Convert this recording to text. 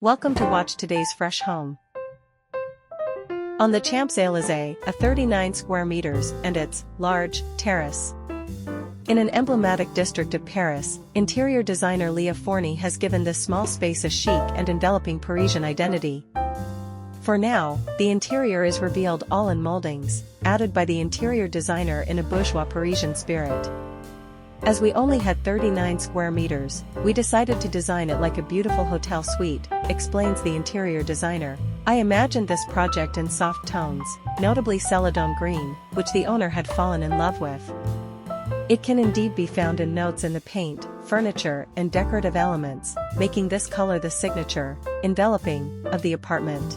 Welcome to watch today's fresh home. On the Champs Élysées, a 39 square meters and its large terrace. In an emblematic district of Paris, interior designer Léa Fournié has given this small space a chic and enveloping Parisian identity. For now, the interior is revealed all in moldings, added by the interior designer in a bourgeois Parisian spirit. As we only had 39 square meters, we decided to design it like a beautiful hotel suite, explains the interior designer. I imagined this project in soft tones, notably celadon green, which the owner had fallen in love with. It can indeed be found in notes in the paint, furniture, and decorative elements, making this color the signature, enveloping, of the apartment.